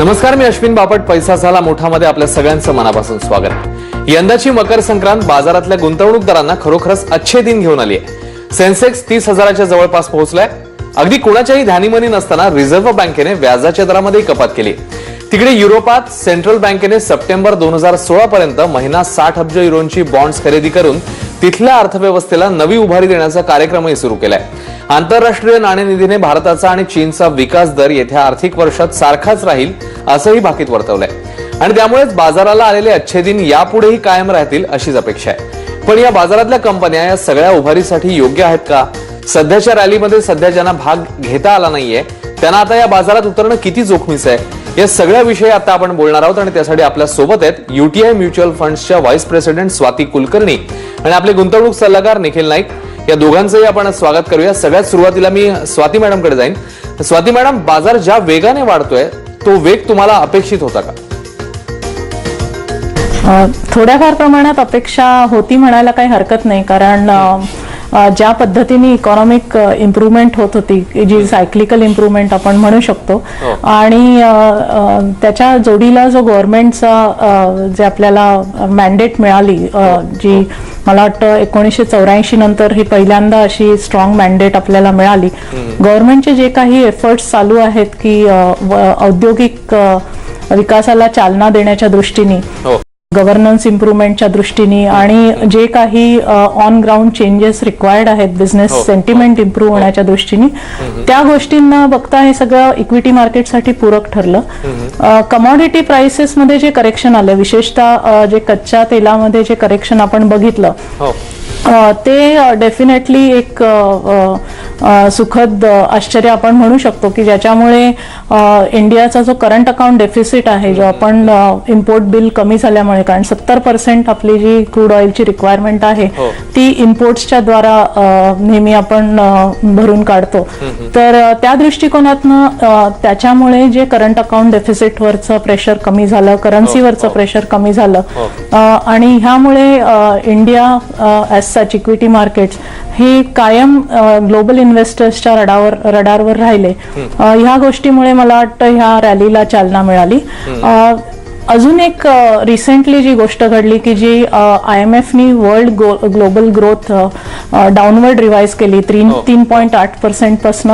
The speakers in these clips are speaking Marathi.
नमस्कार, मी अश्विन बापट. पैसा झाला मोठामध्ये आपल्या सगळ्यांचं मनापासून स्वागत. यंदाची मकर संक्रांत बाजारातल्या गुंतवणूकदारांना खरोखरच अच्छे दिन घेऊन आली आहे. सेन्सेक्स 30,000च्या जवळपास पोहोचलाय. अगदी कुणाच्याही ध्यानीमनी नसताना रिझर्व्ह बँकेने व्याजाच्या दरामध्ये कपात केली. तिकडे युरोपात सेंट्रल बँकेने सप्टेंबर 2016 पर्यंत महिना 60 अब्ज युरोंची बॉन्ड्स खरेदी करून तिथल्या अर्थव्यवस्थेला नवी उभारी देण्याचा कार्यक्रमही सुरू केलाय. आंतरराष्ट्रीय नाणेनिधीने भारताचा आणि चीनचा विकास दर येत्या आर्थिक वर्षात सारखाच राहील असंही भाकीत वर्तवलंय. आणि त्यामुळेच बाजाराला आलेले अच्छे दिन यापुढेही कायम राहतील अशीच अपेक्षा आहे. पण या बाजारातल्या कंपन्या या सगळ्या उभारीसाठी योग्य आहेत का? सध्याच्या रॅलीमध्ये सध्या ज्यांना भाग घेता आला नाहीये त्यांना आता या बाजारात उतरणं किती जोखमीचं आहे, या सगळ्या विषयी आता आपण बोलणार आहोत. आणि त्यासाठी आपल्या सोबत आहेत युटीआय म्युच्युअल फंड्सच्या व्हाईस प्रेसिडेंट स्वाती कुलकर्णी आणि आपले गुंतवणूक सल्लागार निखिल नाईक. या दोघांचंही आपण स्वागत करूया. सगळ्यात सुरुवातीला मी स्वाती मॅडमकडे जाईन. स्वाती मॅडम, बाजार ज्या वेगाने वाढतोय तो वेग तुम्हाला अपेक्षित होता का? थोड्याफार प्रमाणात अपेक्षा होती म्हणायला काही हरकत नाही, कारण ज्या पद्धतीने इकॉनॉमिक इम्प्रूव्हमेंट होत होती, जी सायक्लिकल इम्प्रूव्हमेंट आपण म्हणू शकतो, आणि त्याच्या जोडीला जो गव्हर्नमेंटचा जे आपल्याला मॅन्डेट मिळाली, जी मला वाटतं 1984 नंतर ही पहिल्यांदा अशी स्ट्रॉंग मॅन्डेट आपल्याला मिळाली. गव्हर्नमेंटचे जे काही एफर्ट्स चालू आहेत की औद्योगिक विकासाला चालना देण्याच्या दृष्टीने, गव्हर्नन्स इम्प्रूव्हमेंटच्या दृष्टीने, आणि जे काही ऑन ग्राउंड चेंजेस रिक्वायर्ड आहेत बिझनेस सेंटिमेंट इम्प्रूव्ह होण्याच्या दृष्टीने, त्या गोष्टींना बघता हे सगळं इक्विटी मार्केटसाठी पूरक ठरलं. कमॉडिटी प्राइसेसमध्ये जे करेक्शन आलं, विशेषतः जे कच्च्या तेलामध्ये जे करेक्शन आपण बघितलं, ते डेफिनेटली एक सुखद आश्चर्य आपण म्हणू शकतो की ज्याच्यामुळे इंडियाचा जो करंट अकाउंट डेफिसिट आहे, जो आपण इम्पोर्ट बिल कमी झाल्यामुळे, कारण 70% आपली जी क्रूड ऑइलची रिक्वायरमेंट आहे ती इम्पोर्ट्सच्या द्वारा नेहमी आपण भरून काढतो, तर त्या दृष्टिकोनातनं त्याच्यामुळे जे करंट अकाउंट डेफिसिटवरचं प्रेशर कमी झालं, करन्सीवरचं प्रेशर कमी झालं, आणि ह्यामुळे India as such equity markets हे कायम ग्लोबल इन्व्हेस्टर्सच्या रडारवर राहिले. ह्या गोष्टीमुळे मला वाटतं ह्या रॅलीला चालना मिळाली. अजून एक रिसेंटली जी गोष्ट घडली की जी IMFनी world global growth downward revise केली 3.8% पासून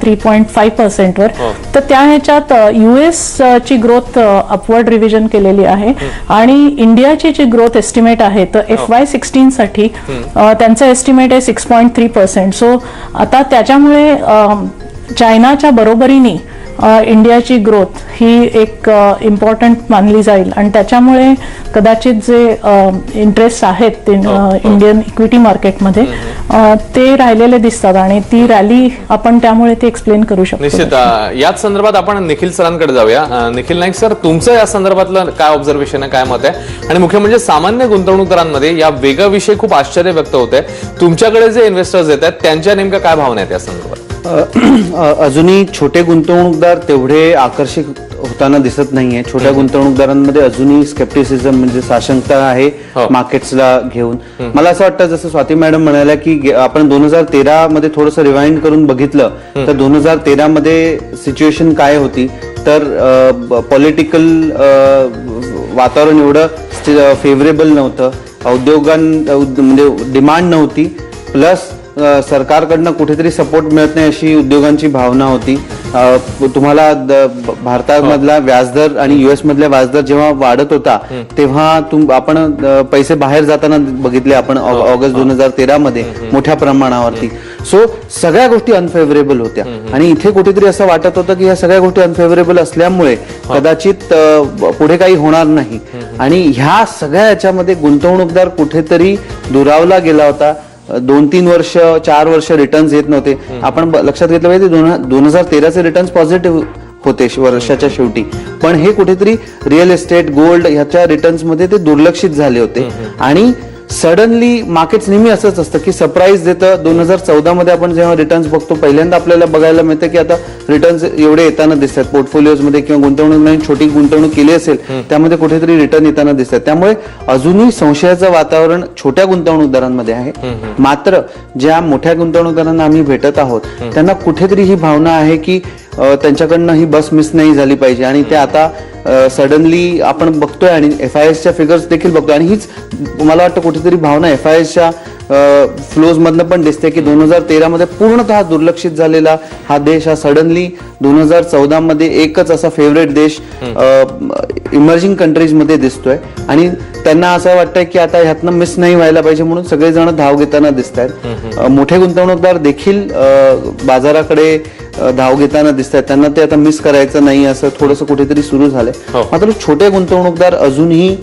3.5% वर, तर त्या ह्याच्यात US ची ग्रोथ अपवर्ड रिव्हिजन केलेली आहे, आणि इंडियाची जी ग्रोथ एस्टिमेट आहे तर FY16 साठी त्यांचं एस्टिमेट आहे 6.3%. सो आता त्याच्यामुळे चायनाच्या बरोबरीने इंडियाची ग्रोथ ही एक इम्पॉर्टंट मानली जाईल, आणि त्याच्यामुळे कदाचित जे इंटरेस्ट आहेत इंडियन इक्विटी मार्केटमध्ये ते राहिलेले दिसतात, आणि ती रॅली आपण त्यामुळे ते एक्सप्लेन करू शकतो. निश्चित. याच संदर्भात आपण निखिल सरांकडे जाऊया. निखिल नाईक सर, तुमचं या संदर्भातलं काय ऑब्झर्वेशन आहे, काय मत आहे? आणि मुख्य म्हणजे सामान्य गुंतवणूकदारांमध्ये या वेगाविषयी खूप आश्चर्य व्यक्त होते. तुमच्याकडे जे इन्व्हेस्टर्स येतात त्यांच्या नेमक्या काय भावना आहेत या संदर्भात? अजूनही छोटे गुंतवणूकदार तेवढे आकर्षित होताना दिसत नाहीये. छोट्या गुंतवणूकदारांमध्ये अजूनही स्केप्टिसिझम म्हणजे साशंकता आहे मार्केट्सला घेऊन. मला असं वाटतं, जसं स्वाती मॅडम म्हणाल्या की आपण 2013 मध्ये थोडंसं रिवाइंड करून बघितलं तर 2013 मध्ये सिच्युएशन काय होती, तर पॉलिटिकल वातावरण एवढं फेवरेबल नव्हतं, म्हणजे डिमांड नव्हती, प्लस सरकारकडनं कुठेतरी सपोर्ट मिळत नाही अशी उद्योगांची भावना होती. तुम्हाला भारतामधला व्याजदर आणि US मधला व्याजदर जेव्हा वाढत होता तेव्हा आपण पैसे बाहेर जाताना बघितले आपण ऑगस्ट 2013 मध्ये मोठ्या प्रमाणावरती. सो सगळ्या गोष्टी अनफेवरेबल होत्या, आणि इथे कुठेतरी असं वाटत होतं की ह्या सगळ्या गोष्टी अनफेवरेबल असल्यामुळे कदाचित पुढे काही होणार नाही, आणि ह्या सगळ्या याच्यामध्ये गुंतवणूकदार कुठेतरी दुरावला गेला होता. 2-3 वर्ष 4 वर्ष रिटर्न्स येत नव्हते. आपण लक्षात घेतलं पाहिजे 2013चे रिटर्न्स पॉझिटिव्ह होते वर्षाच्या शेवटी, पण हे कुठेतरी रिअल एस्टेट, गोल्ड ह्याच्या रिटर्न्स मध्ये ते दुर्लक्षित झाले होते. आणि सडनली मार्केट्स नेहमी असंच असतं की सरप्राईज देतं. 2014 मध्ये आपण जेव्हा रिटर्न्स बघतो पहिल्यांदा आपल्याला बघायला मिळतं की आता रिटर्न्स एवढे येताना दिसतात पोर्टफोलिओज मध्ये, किंवा गुंतवणूक छोटी गुंतवणूक केली असेल त्यामध्ये कुठेतरी रिटर्न येताना दिसतात. त्यामुळे अजूनही संशयाचं वातावरण छोट्या गुंतवणूकदारांमध्ये आहे. मात्र ज्या मोठ्या गुंतवणूकदारांना आम्ही भेटत आहोत त्यांना कुठेतरी ही भावना आहे की त्यांच्याकडनं ही बस मिस नाही झाली पाहिजे आणि ते आता सडनली आपण बघतोय आणि FISच्या फिगर्स देखील बघतोय आणि हीच मला वाटतं कुठेतरी भावना FISच्या फ्लोज मधनं पण दिसते की 2013 मध्ये पूर्णतः दुर्लक्षित झालेला हा देश हा सडनली 2014 मध्ये एकच असा फेवरेट देश इमर्जिंग कंट्रीज मध्ये दिसतोय आणि त्यांना असं वाटतंय की आता ह्यातनं मिस नाही व्हायला पाहिजे म्हणून सगळेजण धाव घेताना दिसत आहेत. मोठे गुंतवणूकदार देखील बाजाराकडे धाव घेताना दिसत आहेत. त्यांना ते आता मिस करायचं नाही असं थोडंसं कुठेतरी सुरू झालंय. मात्र छोटे गुंतवणूकदार अजूनही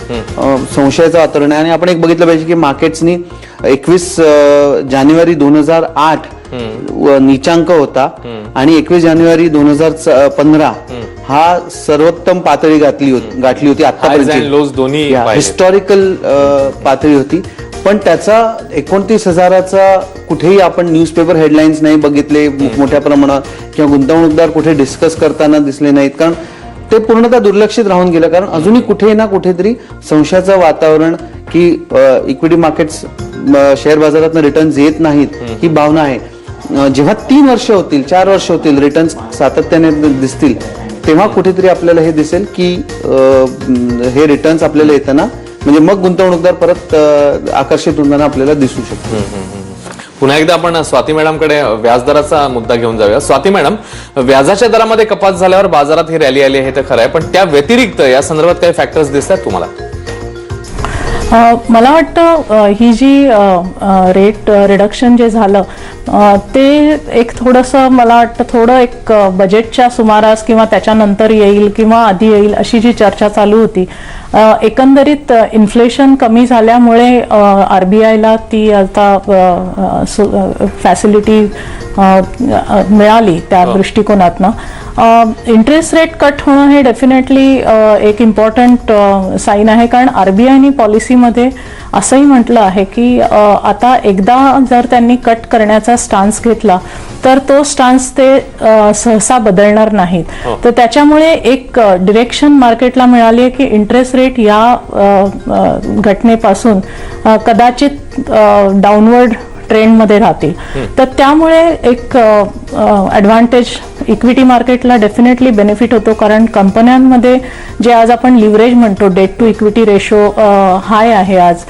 संशयाचं वातावरण आहे आणि आपण एक बघितलं पाहिजे की मार्केट्सनी 21 जानेवारी 2008 नीचांक होता आणि 21 जानेवारी 2015 हा सर्वोत्तम पातळी गाठली होती आतापर्यंत हिस्टॉरिकल पातळी होती. पण त्याचा 29,000चा कुठेही आपण न्यूजपेपर हेडलाईन्स नाही बघितले मोठ्या प्रमाणात किंवा गुंतवणूकदार कुठे डिस्कस करताना दिसले नाहीत कारण ते पूर्णतः दुर्लक्षित राहून गेलं. कारण अजूनही कुठे ना कुठेतरी संशयाचं वातावरण की इक्विटी मार्केट्स शेअर बाजारात रिटर्न्स येत नाहीत ही भावना आहे. जेव्हा 3 वर्ष होतील 4 वर्ष होतील रिटर्न्स सातत्याने दिसतील तेव्हा कुठेतरी आपल्याला हे दिसेल की हे रिटर्न्स आपल्याला येताना म्हणजे मग गुंतवणूकदार परत आकर्षित होताना आपल्याला दिसू शकतो. पुन्हा एकदा आपण स्वाती मॅडमकडे व्याजदराचा मुद्दा घेऊन जाऊया. स्वाती मॅडम, व्याजाच्या दरामध्ये कपात झाल्यावर बाजारात ही रॅली आली आहे तर खरं आहे, पण त्या व्यतिरिक्त या संदर्भात काही फॅक्टर्स दिसतात तुम्हाला? मला वाटतं ही जी रेट रिडक्शन जे झालं ते एक थोडंसं मला वाटतं थोडं एक बजेटच्या सुमारास किंवा त्याच्यानंतर येईल किंवा आधी येईल अशी जी चर्चा चालू होती. एकंदरीत इन्फ्लेशन कमी झाल्यामुळे RBIला ती आता फॅसिलिटी मिळाली त्या दृष्टिकोनातनं. इंटरेस्ट रेट कट होणं हे डेफिनेटली एक इम्पॉर्टंट साईन आहे कारण RBIनी पॉलिसीमध्ये असंही म्हटलं आहे की आता एकदा जर त्यांनी कट करण्याचा स्टान्स घेतला तर तो स्टान्स ते सहसा बदलणार नाहीत. तर त्याच्यामुळे एक डिरेक्शन मार्केटला मिळाली आहे की इंटरेस्ट रेट या घटनेपासून कदाचित डाऊनवर्ड ट्रेंडमध्ये राहतील. तर त्यामुळे एक ॲडव्हान्टेज इक्विटी मार्केटला डेफिनेटली बेनिफिट होतो कारण कंपन्यांमध्ये जे आज आपण लिव्हरेज म्हणतो debt to equity ratio high आहे आज.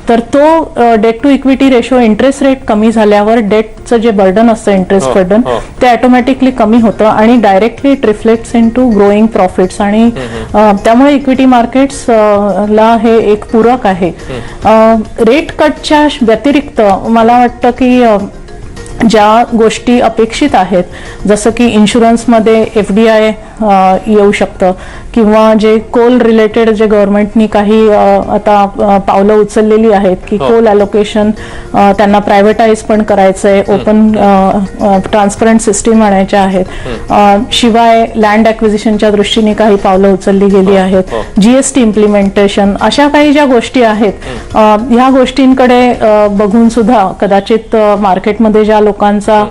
तर तो debt to equity ratio interest rate कमी झाल्यावर डेटचं जे बर्डन असतं इंटरेस्ट बर्डन ते ऑटोमॅटिकली कमी होतं आणि directly it reflects in to growing profits आणि त्यामुळे इक्विटी मार्केट्स ला हे एक पूरक आहे. रेट कटच्या व्यतिरिक्त मला वाटतं की ज्या गोष्टी अपेक्षित आहेत जसं की इन्शुरन्समध्ये FDI येऊ शकतं किंवा जे कोल रिलेटेड जे गव्हर्नमेंटनी काही आता पावलं उचललेली आहेत की कोल अलोकेशन त्यांना प्रायव्हेटाईज पण करायचंय, ओपन ट्रान्सपरंट सिस्टीम आणायच्या आहेत. शिवाय लँड ॲक्विजिशनच्या दृष्टीने काही पावलं उचलली गेली आहेत. GST इम्प्लिमेंटेशन अशा काही ज्या गोष्टी आहेत ह्या गोष्टींकडे बघून सुद्धा कदाचित मार्केटमध्ये ज्या लोकांचा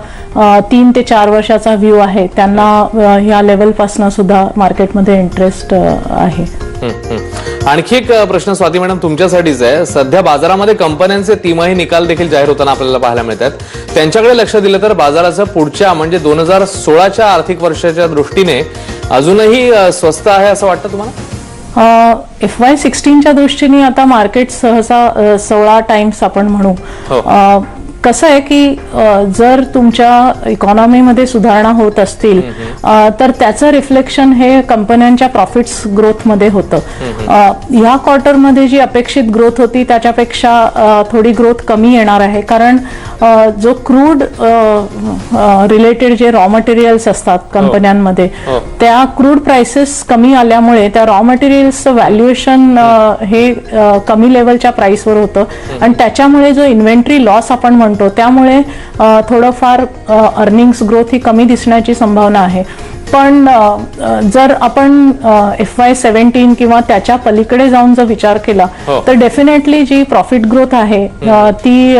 3 ते 4 वर्षाचा व्ह्यू आहे त्यांना ह्या लेवलपासून सुद्धा मार्केटमध्ये इंटरेस्ट आहे. आणखी एक प्रश्न स्वाती मॅडम तुमच्यासाठीच आहे. सध्या बाजारामध्ये कंपन्यांचे तिमाही निकाल देखील जाहीर होताना आपल्याला पाहायला मिळतात. त्यांच्याकडे लक्ष दिलं तर बाजाराचं पुढच्या म्हणजे 2016च्या आर्थिक वर्षाच्या दृष्टीने अजूनही स्वस्त आहे असं वाटतं तुम्हाला? FY16च्या दृष्टीने आता मार्केट सहसा 16 टाइम्स आपण म्हणू. कसं आहे की जर तुमच्या इकॉनॉमीमध्ये सुधारणा होत असतील तर त्याचं रिफ्लेक्शन हे कंपन्यांच्या प्रॉफिट्स ग्रोथमध्ये होतं. ह्या क्वार्टरमध्ये जी अपेक्षित ग्रोथ होती त्याच्यापेक्षा थोडी ग्रोथ कमी येणार आहे कारण जो क्रूड रिलेटेड जे रॉ मटेरियल्स असतात कंपन्यांमध्ये त्या क्रूड प्राइसेस कमी आल्यामुळे त्या रॉ मटेरियल्सचं व्हॅल्युएशन हे कमी लेवलच्या प्राइसवर होतं आणि त्याच्यामुळे जो इन्व्हेंटरी लॉस आपण म्हणतो त्यामुळे थोडंफार अर्निंग्स ग्रोथ ही कमी दिसण्याची संभावना आहे. पण जर आपण FY17 किंवा त्याच्या पलीकडे जाऊन जर विचार केला तर डेफिनेटली जी प्रॉफिट ग्रोथ आहे ती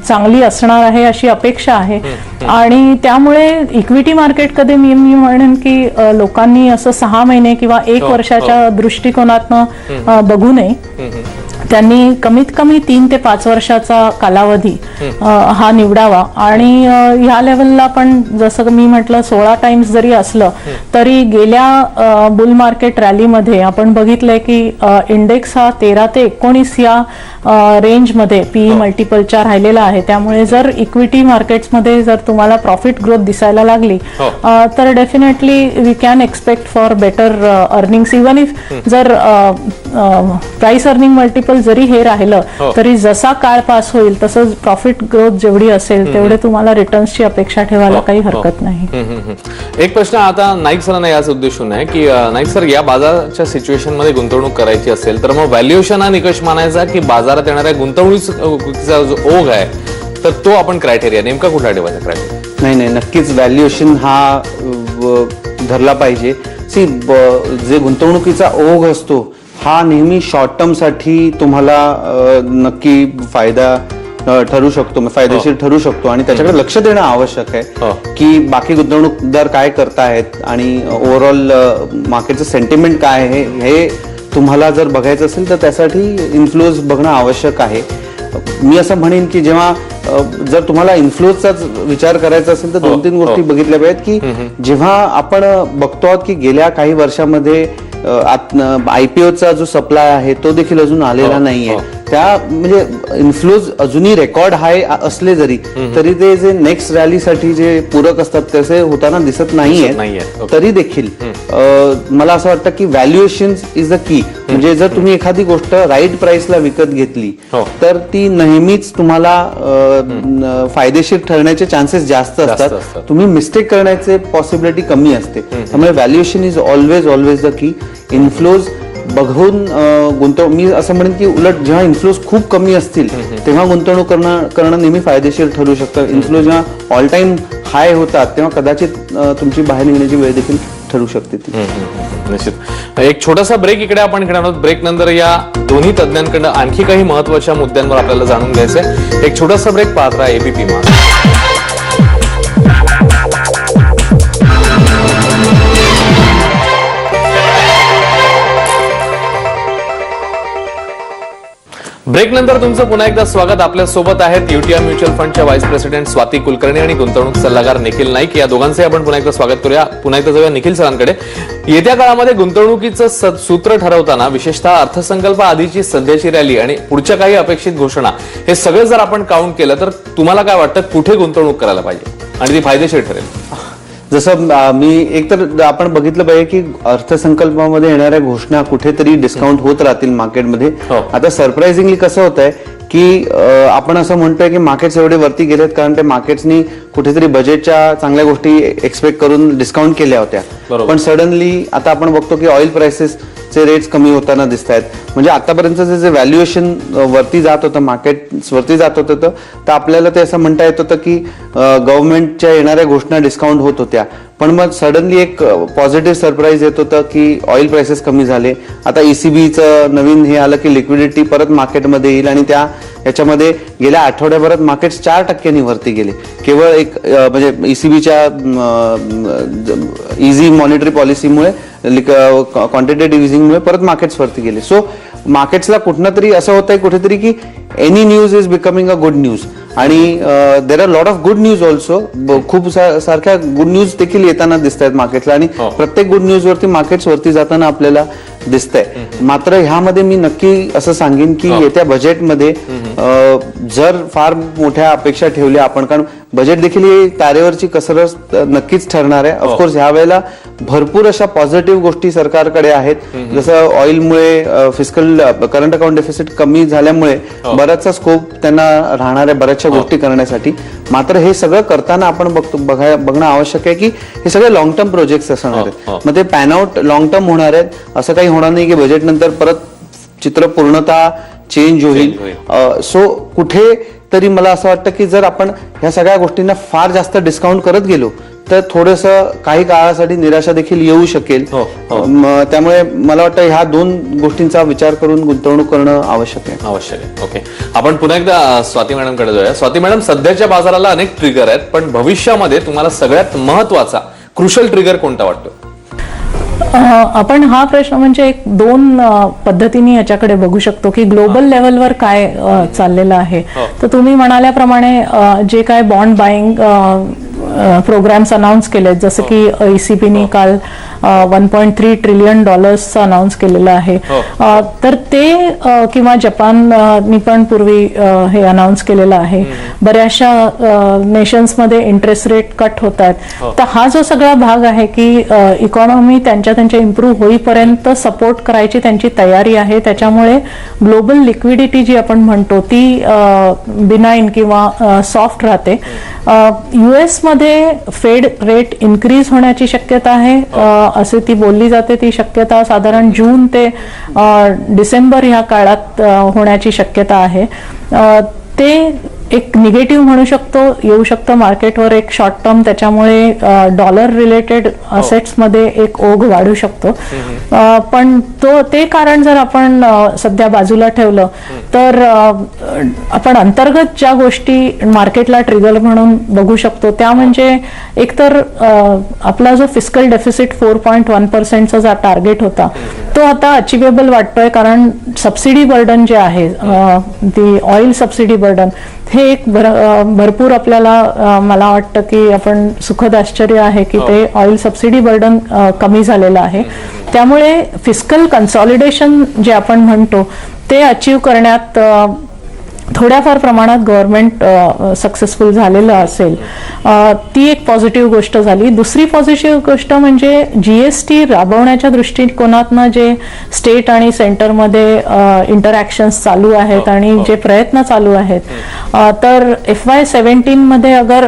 चांगली असणार आहे अशी अपेक्षा आहे. आणि त्यामुळे इक्विटी मार्केट कधी मी म्हणेन की लोकांनी असं 6 महिने किंवा 1 वर्षाच्या दृष्टिकोनातनं बघू नये. त्यांनी कमीत कमी 3 ते 5 वर्षाचा कालावधी हा निवडावा आणि ह्या लेवलला पण जसं मी म्हटलं 16 टाइम्स जरी असलं तरी गेल्या बुल मार्केट रॅलीमध्ये आपण बघितलंय की इंडेक्स हा 13 ते 19 या रेंजमध्ये पीई मल्टिपलच्या राहिलेला आहे. त्यामुळे जर इक्विटी मार्केट्समध्ये जर तुम्हाला प्रॉफिट ग्रोथ दिसायला लागली तर definitely we can expect for better earnings even if जर प्राइस अर्निंग मल्टिपल जरी हे राहिलं तरी जसा काळ पास होईल तसंच प्रॉफिट ग्रोथ जेवढी असेल तेवढे तुम्हाला रिटर्न्सची अपेक्षा ठेवायला काही हरकत नाही. एक प्रश्न आता नाईक सरांना याच उद्देशून आहे की नाईक सर, या बाजाराच्या सिच्युएशन मध्ये गुंतवणूक करायची असेल तर मग व्हॅल्युएशन हा निकष मानायचा की बाजारात येणाऱ्या गुंतवणुकीचा जो ओघ आहे तर तो आपण क्रायटेरिया नेमका कुठला ठेवायचा क्रायटेरिया? नाही, नक्कीच व्हॅल्युएशन हा धरला पाहिजे. जे गुंतवणुकीचा ओघ असतो हा नेहमी शॉर्ट टर्म साठी तुम्हाला नक्की ठरू शकतो, फायदेशीर ठरू शकतो आणि त्याच्याकडे लक्ष देणं आवश्यक आहे की बाकी गुंतवणूकदार काय करतायत आणि ओव्हरऑल मार्केटचं सेंटिमेंट काय आहे हे तुम्हाला जर बघायचं असेल तर त्यासाठी इन्फ्लोज बघणं आवश्यक आहे. मी असं म्हणेन की जेव्हा जर तुम्हाला इन्फ्लोचाच विचार करायचा असेल तर 2-3 गोष्टी बघितल्या पाहिजेत की जेव्हा आपण बघतो आहोत की गेल्या काही वर्षामध्ये आयपीओचा जो सप्लाय आहे तो देखील अजून आलेला नाहीये. त्या म्हणजे इन्फ्लोज अजूनही रेकॉर्ड हाय असले जरी तरी ते जे नेक्स्ट रॅलीसाठी जे पूरक असतात तसे होताना दिसत नाहीये. तरी देखील मला असं वाटतं की व्हॅल्युएशन इज द की. म्हणजे जर तुम्ही एखादी गोष्ट राईट प्राइसला विकत घेतली तर ती नेहमीच तुम्हाला फायदेशीर ठरण्याचे चान्सेस जास्त असतात. तुम्ही मिस्टेक करण्याचे पॉसिबिलिटी कमी असते. त्यामुळे valuation is always the key. Inflows बघून मी असं म्हणेन की उलट जेव्हा इन्फ्लोज खूप कमी असतील तेव्हा गुंतवणूक करणं नेहमी फायदेशीर ठरू शकतं. इन्फ्लोज जेव्हा ऑल टाइम हाय होतात तेव्हा कदाचित तुमची बाहेर निघण्याची वेळ देखील ठरू शकते ती. निश्चित. एक छोटासा ब्रेक इकडे आपण घेणार आहोत. ब्रेक नंतर या दोन्ही तज्ञांकडून आणखी काही महत्वाच्या मुद्द्यांवर आपल्याला जाणून घ्यायचंय. एक छोटासा ब्रेक पाहत राहा एबीपी माझा. ब्रेक नंतर तुमचं पुन्हा एकदा स्वागत. आपल्या सोबत आहेत युटीआय म्युच्युअल फंडच्या व्हाईस प्रेसिडेंट स्वाती कुलकर्णी आणि गुंतवणूक सल्लागार निखिल नाईक. या दोघांचे आपण पुन्हा एकदा स्वागत करूया. पुन्हा एकदा जाऊया निखिल सरांकडे. येत्या काळामध्ये गुंतवणुकीचं सूत्र ठरवताना विशेषतः अर्थसंकल्प आधीची सध्याची रॅली आणि पुढच्या काही अपेक्षित घोषणा हे सगळं जर आपण काउंट केलं तर तुम्हाला काय वाटतं कुठे गुंतवणूक करायला पाहिजे आणि ती फायदेशीर ठरेल? जसं मी एकतर आपण बघितलं पाहिजे की अर्थसंकल्पामध्ये येणाऱ्या घोषणा कुठेतरी डिस्काउंट होत राहतील मार्केटमध्ये. आता सरप्राइझिंगली कसं होत आहे की आपण असं म्हणतोय की मार्केट्स एवढे वरती गेलेत कारण ते मार्केट्सनी कुठेतरी बजेटच्या चांगल्या गोष्टी एक्सपेक्ट करून डिस्काउंट केल्या होत्या. पण सडनली आता आपण बघतो की ऑइल प्राइसेसचे रेट्स कमी होताना दिसत आहेत. म्हणजे आतापर्यंतचे जे व्हॅल्युएशन वरती जात होतं, मार्केट वरती जात होतं तर आपल्याला ते असं म्हणता येत होतं की गव्हर्नमेंटच्या येणाऱ्या घोषणा डिस्काउंट होत होत्या. पण मग सडनली एक पॉझिटिव्ह सरप्राईज येत होतं की ऑइल प्राइसेस कमी झाले. आता ECBचं नवीन हे आलं की लिक्विडिटी परत मार्केटमध्ये येईल आणि याच्यामध्ये गेल्या आठवड्याभरात मार्केट्स 4% वरती गेले. केवळ एक म्हणजे ECBच्या इझी मॉनिटरी पॉलिसीमुळे, क्वांटिटेटिव्ह इझिंगमुळे परत मार्केट्स वरती गेले. सो मार्केट्सला कुठनं तरी असं होत आहे कुठेतरी की any news is becoming a good news. आणि there are lot of good news also. खूप सारख्या गुड न्यूज देखील येताना दिसत आहेत मार्केटला आणि प्रत्येक गुड न्यूज वरती मार्केट्स वरती जाताना आपल्याला दिसतंय. मात्र ह्यामध्ये मी नक्की असं सांगेन की येत्या बजेटमध्ये जर फार मोठ्या अपेक्षा ठेवल्या आपण, कारण बजेट देखील ही तारेवरची कसरत नक्कीच ठरणार आहे. ऑफकोर्स ह्या वेळेला भरपूर अशा पॉझिटिव्ह गोष्टी सरकारकडे आहेत. जसं ऑइलमुळे फिस्कल करंट अकाउंट डेफिसिट कमी झाल्यामुळे बराचसा स्कोप त्यांना राहणार आहे बऱ्याचशा गोष्टी करण्यासाठी. मात्र हे सगळं करताना आपण बघणं आवश्यक आहे की हे सगळे लॉंग टर्म प्रोजेक्ट्स असणार आहेत. मग ते पॅन आउट लॉंग टर्म होणार आहेत. असं काही होणार नाही की बजेट नंतर परत चित्र पूर्णतः चेंज होईल. सो कुठे तरी मला असं वाटतं की जर आपण ह्या सगळ्या गोष्टींना फार जास्त डिस्काउंट करत गेलो तर थोडंसं काही काळासाठी निराशा देखील येऊ शकेल. त्यामुळे मला वाटतं ह्या दोन गोष्टींचा विचार करून गुंतवणूक करणं आवश्यक आहे. ओके, आपण पुन्हा एकदा स्वाती मॅडमकडे जाऊया. स्वाती मॅडम, सध्याच्या बाजाराला अनेक ट्रिगर आहेत पण भविष्यामध्ये तुम्हाला सगळ्यात महत्वाचा क्रुशल ट्रिगर कोणता वाटतो? आपण हा प्रश्न म्हणजे एक दोन पद्धतीने याच्याकडे बघू शकतो की ग्लोबल लेवलवर काय चाललेलं आहे. तर तुम्ही म्हणाल्याप्रमाणे जे काय बॉन्ड बाईंग प्रोग्राम्स अनाऊन्स केलेत, जसं की ECBनी काल $1.3 ट्रिलियन अनाऊन्स केलेलं आहे. तर ते किंवा जपाननी पण पूर्वी हे अनाऊन्स केलेलं आहे. बऱ्याचशा नेशन्समध्ये इंटरेस्ट रेट कट होत आहेत. तर हा जो सगळा भाग आहे की इकॉनॉमी त्यांच्या इम्प्रूव्ह होईपर्यंत सपोर्ट करायची त्यांची तयारी आहे. त्याच्यामुळे ग्लोबल लिक्विडिटी जी आपण म्हणतो ती बिनाईन किंवा सॉफ्ट राहते. US मध्ये फेड रेट इन्क्रीज होण्याची शक्यता आहे, असे ती बोलली जाते. ती शक्यता साधारण जून ते डिसेंबर ह्या काळात होण्याची शक्यता आहे. ते एक निगेटिव्ह म्हणू शकतो, येऊ शकतं मार्केटवर एक शॉर्ट टर्म. त्याच्यामुळे डॉलर रिलेटेड असेट्समध्ये एक ओघ वाढू शकतो. पण ते कारण जर आपण सध्या बाजूला ठेवलं तर आपण अंतर्गत ज्या गोष्टी मार्केटला ट्रिगर म्हणून बघू शकतो त्या म्हणजे एकतर आपला जो फिस्कल डेफिसिट 4.1% जो टार्गेट होता तो आता अचिवेबल वाटतोय. कारण सबसिडी बर्डन जे आहे, ती ऑइल सबसिडी बर्डन, हे एक भरपूर आपल्याला मला वाटतं की आपण सुखद आश्चर्य आहे की ते ऑइल सबसिडी बर्डन कमी झालेलं आहे. त्यामुळे फिस्कल कन्सॉलिडेशन जे आपण म्हणतो ते अचीव करण्यात थोड्याफार प्रमाणात गव्हर्नमेंट सक्सेसफुल झालेलं असेल. ती एक पॉझिटिव्ह गोष्ट झाली. दुसरी पॉझिटिव्ह गोष्ट म्हणजे GST राबवण्याच्या दृष्टिकोनातनं जे स्टेट आणि सेंटरमध्ये इंटरॅक्शन्स चालू आहेत आणि जे प्रयत्न चालू आहेत, तर FY17 मध्ये अगर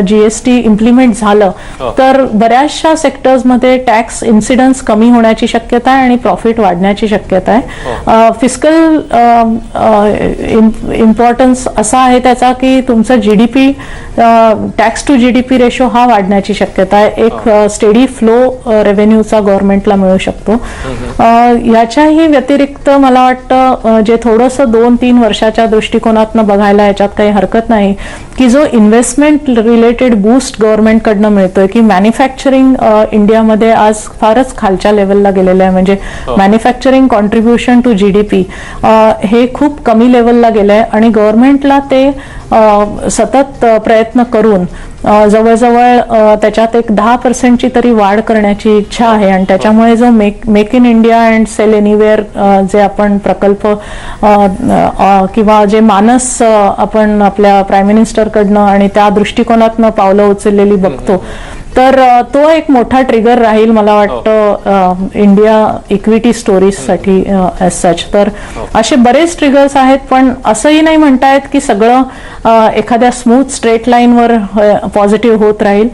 GST इम्प्लिमेंट झालं तर बऱ्याचशा सेक्टर्समध्ये टॅक्स इन्सिडन्स कमी होण्याची शक्यता आहे आणि प्रॉफिट वाढण्याची शक्यता आहे. फिस्कल इम्पॉर्टन्स असा आहे त्याचा की तुमचं GDP tax to GDP ratio हा वाढण्याची शक्यता आहे. एक स्टेडी फ्लो रेव्हेन्यूचा गव्हर्नमेंटला मिळू शकतो. याच्याही व्यतिरिक्त मला वाटतं जे थोडंसं 2-3 वर्षाच्या दृष्टिकोनातनं बघायला याच्यात काही हरकत नाही की जो इन्व्हेस्टमेंट रिलेटेड बूस्ट गव्हर्नमेंटकडनं मिळतोय की मॅन्युफॅक्चरिंग इंडियामध्ये आज फारच खालच्या लेवलला गेलेलं आहे. म्हणजे मॅन्युफॅक्चरिंग कॉन्ट्रीब्युशन टू GDP हे खूप कमी लेवलला गेलंय आणि गव्हर्नमेंटला ते सतत प्रयत्न करून जवळजवळ त्याच्यात एक 10% तरी वाढ करण्याची इच्छा आहे. आणि त्याच्यामुळे जो make in India and sell anywhere जे आपण प्रकल्प किंवा जे मानस आपण आपल्या प्राईम मिनिस्टरकडनं आणि त्या दृष्टिकोनातनं पावलं उचललेली बघतो, तर तो एक मोठा ट्रिगर राहील मला वाटतं इंडिया इक्विटी स्टोरीजसाठी ॲज सच. तर असे बरेच ट्रिगर्स आहेत. पण असंही नाही म्हणतायत की सगळं एखाद्या स्मूथ स्ट्रेट लाईनवर पॉझिटिव्ह होत राहील.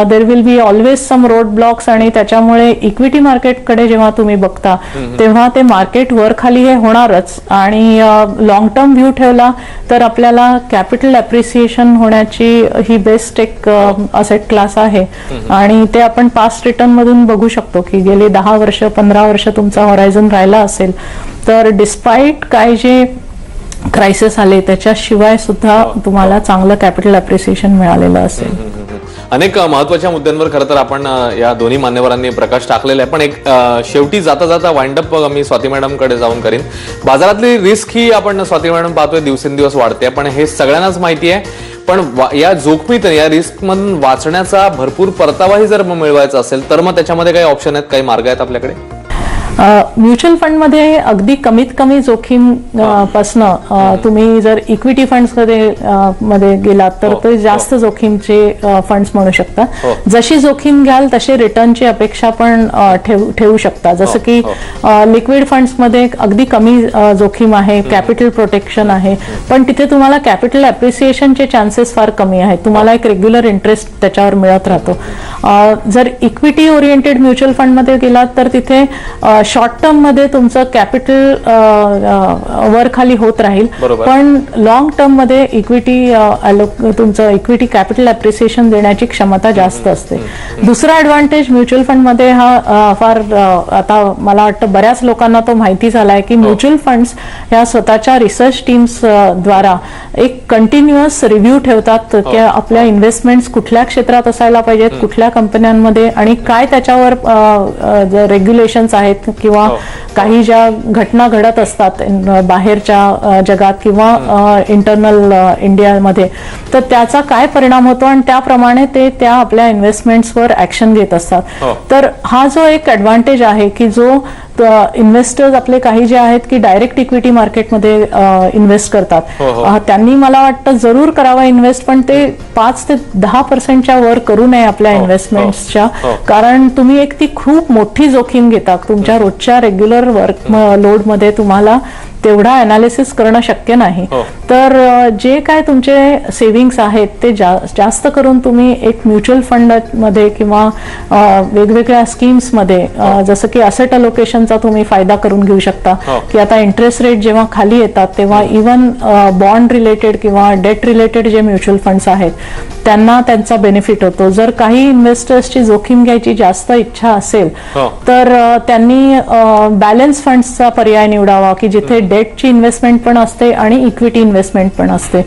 There will be always some road blocks. आणि त्याच्यामुळे इक्विटी मार्केटकडे जेव्हा तुम्ही बघता तेव्हा ते मार्केट वर खाली हे होणारच. आणि लॉंग टर्म व्ह्यू ठेवला तर आपल्याला कॅपिटल अप्रिसिएशन होण्याची ही बेस्ट एक असेट क्लास आहे. आणि ते आपण पास्ट रिटर्न मधून बघू शकतो की गेले 10 वर्ष 15 वर्ष तुमचा हॉरायझन राहिला असेल तर डिस्पाईट काय जे क्रायसिस आले त्याच्याशिवाय सुद्धा तुम्हाला चांगलं कॅपिटल अप्रिसिएशन मिळालेलं असेल. अनेक महत्वाच्या मुद्द्यांवर खरं तर आपण या दोन्ही मान्यवरांनी प्रकाश टाकलेला आहे. पण एक शेवटी जाता जाता वाइंडअप मी स्वाती मॅडम कडे जाऊन करीन. बाजारातली रिस्क ही आपण स्वाती मॅडम पाहतोय दिवसेंदिवस वाढते, पण हे सगळ्यांनाच माहिती आहे. पण या जोखमीत या रिस्क मधून वाचण्याचा भरपूर परतावाही जर मिळवायचा असेल तर मग त्याच्यामध्ये काही ऑप्शन आहेत, काही मार्ग आहेत आपल्याकडे? म्युच्युअल फंडमध्ये अगदी कमीत कमी जोखीम पासनं तुम्ही जर इक्विटी फंड्स मध्ये गेलात तर ते जास्त जोखीमचे फंड्स म्हणू शकता. जशी जोखीम घ्याल तशी रिटर्नची अपेक्षा पण ठेवू शकता. जसं की लिक्विड फंड्स मध्ये अगदी कमी जोखीम आहे, कॅपिटल प्रोटेक्शन आहे, पण तिथे तुम्हाला कॅपिटल अप्रिसिएशनचे चान्सेस फार कमी आहेत. तुम्हाला एक रेग्युलर इंटरेस्ट त्याच्यावर मिळत राहतो. जर इक्विटी ओरिएंटेड म्युच्युअल फंड मध्ये गेलात तर तिथे शॉर्ट टर्म मध्ये तुमचं कॅपिटल वर खाली होत राहील, बरोबर. पण लॉंग टर्म मध्ये इक्विटी तुमचं इक्विटी कॅपिटल अप्रिसिएशन देण्याची क्षमता जास्त असते. दुसरा ऍडव्हान्टेज म्युच्युअल फंड मध्ये हा फार आता मला वाटतं बऱ्याच लोकांना तो माहिती झालाय की म्युच्युअल फंड्स ह्या स्वतःच्या रिसर्च टीम्स द्वारा एक कंटिन्युअस रिव्ह्यू ठेवतात की आपल्या इन्व्हेस्टमेंट्स कुठल्या क्षेत्रात असायला पाहिजेत, कुठल्या कंपन्यांमध्ये, आणि काय त्याच्यावर रेग्युलेशन्स आहेत किंवा काही ज्या घटना घडत असतात बाहेरच्या जगात किंवा इंटरनल इंडियामध्ये, तर त्याचा काय परिणाम होतो आणि त्याप्रमाणे ते त्या आपल्या इन्व्हेस्टमेंट्सवर ऍक्शन घेत असतात. तर हा जो एक ऍडव्हान्टेज आहे की जो इन्व्हेस्टर्स आपले काही जे आहेत की डायरेक्ट इक्विटी मार्केटमध्ये इन्व्हेस्ट करतात, त्यांनी मला वाटतं जरूर करावा इन्व्हेस्ट, पण ते 5 ते 10% वर करू नये आपल्या इन्व्हेस्टमेंट्सच्या, कारण तुम्ही एक ती खूप मोठी जोखीम घेता. तुमच्या रोजच्या रेग्युलर वर्क लोडमध्ये तुम्हाला तेवढा अनालिसिस करणं शक्य नाही. तर जे काय तुमचे सेव्हिंग्स आहेत ते जास्त करून तुम्ही एक म्युच्युअल फंड मध्ये किंवा वेगवेगळ्या स्कीम्स मध्ये जसं की असेट अलोकेशनचा तुम्ही फायदा करून घेऊ शकता की आता इंटरेस्ट रेट जेव्हा खाली येतात तेव्हा इव्हन बॉन्ड रिलेटेड किंवा डेट रिलेटेड जे म्युच्युअल फंड्स आहेत त्यांना त्यांचा बेनिफिट होतो. जर काही इन्व्हेस्टर्सची जोखीम घ्यायची जास्त इच्छा असेल तर त्यांनी बॅलन्स फंड्सचा पर्याय निवडावा की जिथे डेटची इन्व्हेस्टमेंट पण असते आणि इक्विटी इन्व्हेस्टमेंट पण असते,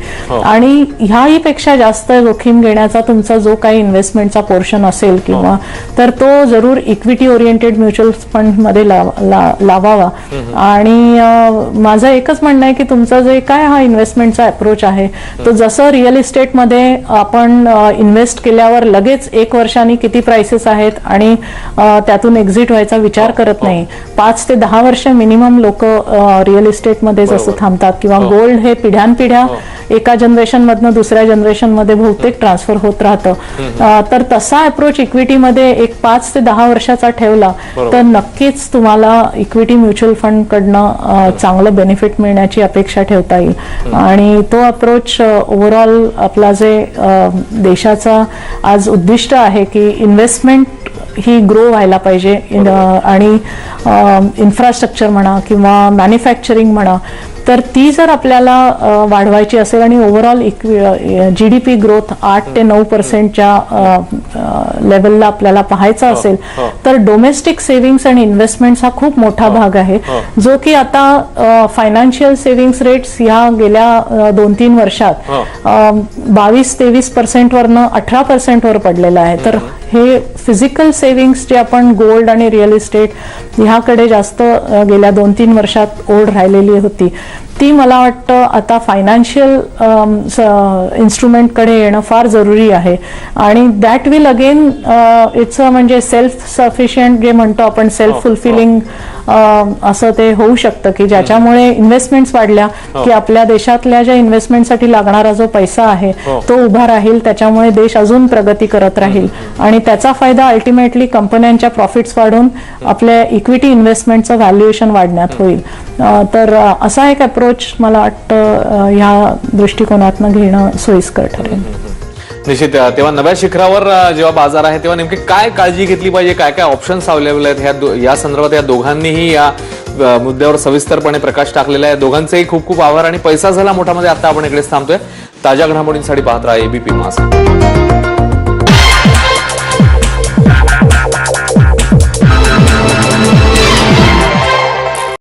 आणि ह्याही पेक्षा जास्त जोखीम घेण्याचा तुमचा जो काही इन्व्हेस्टमेंटचा पोर्शन असेल किंवा तर तो जरूर इक्विटी ओरिएंटेड म्युच्युअल फंड मध्ये लावावा. आणि माझं एकच म्हणणं आहे की तुमचा जे काय हा इन्व्हेस्टमेंटचा अप्रोच आहे तो जसं रिअल इस्टेटमध्ये आपण इन्व्हेस्ट केल्यावर लगेच 1 वर्षांनी किती प्राइसेस आहेत आणि त्यातून एक्झिट व्हायचा विचार करत नाही. 5 ते 10 वर्ष मिनिमम लोक रिअल इस्टेटमध्ये जसं थांबतात, किंवा गोल्ड हे पिढ्यानपिढ्या एका जनरेशन मधनं दुसऱ्या जनरेशन मध्ये बहुतेक ट्रान्सफर होत राहतं. तर तसा अप्रोच इक्विटीमध्ये एक 5 ते 10 वर्षाचा ठेवला तर नक्कीच तुम्हाला इक्विटी म्युच्युअल फंड कडनं चांगलं बेनिफिट मिळण्याची अपेक्षा ठेवता येईल. आणि तो अप्रोच ओव्हरऑल आपला जे देशाचा आज उद्दिष्ट आहे की इन्व्हेस्टमेंट ही ग्रो व्हायला पाहिजे, आणि इन्फ्रास्ट्रक्चर म्हणा किंवा मॅन्युफॅक्चरिंग म्हणा, तर ती जर आपल्याला वाढवायची असेल आणि ओव्हरऑल GDP ग्रोथ 8 ते 9%च्या लेवलला आपल्याला पाहायचा असेल तर डोमेस्टिक सेव्हिंग्स आणि इन्व्हेस्टमेंट्स हा खूप मोठा भाग आहे, जो की आता फायनान्शियल सेव्हिंग्स रेट्स ह्या गेल्या 2-3 वर्षात 22-23% वरनं 18% वर पडलेला आहे. तर हे फिजिकल सेव्हिंग्स जे आपण गोल्ड आणि रिअल इस्टेट ह्याकडे जास्त गेल्या 2-3 वर्षात ओढ राहिलेली होती, ती मला वाटतं आता फायनान्शियल इन्स्ट्रुमेंटकडे येणं फार जरुरी आहे. आणि दॅट विल अगेन इट्स म्हणजे सेल्फ सफिशियंट जे म्हणतो आपण, सेल्फ फुलफिलिंग असं ते होऊ शकतं की ज्याच्यामुळे इन्व्हेस्टमेंट्स वाढल्या की आपल्या देशातल्या ज्या इन्व्हेस्टमेंटसाठी लागणारा जो पैसा आहे तो उभा राहील, त्याच्यामुळे देश अजून प्रगती करत राहील आणि त्याचा फायदा अल्टिमेटली कंपन्यांच्या प्रॉफिट्स वाढून आपल्या इक्विटी इन्व्हेस्टमेंटचं व्हॅल्युएशन वाढण्यात होईल. तर असा एक अप्रोच मला वाटतं ह्या दृष्टिकोनातनं घेणं सोयीस्कर ठरेल. निश्चित. तेव्हा नव्या शिखरावर जेव्हा बाजार आहे तेव्हा नेमकी काय काळजी घेतली पाहिजे, काय काय ऑप्शन्स अवेलेबल आहेत, या संदर्भात या दोघांनीही या मुद्द्यावर सविस्तरपणे प्रकाश टाकलेला आहे. दोघांचेही खूप खूप आभार. आणि पैसा झाला मोठामध्ये आता आपण इकडेच थांबतोय. ताज्या घडामोडींसाठी पाहत राहा ABP माझा.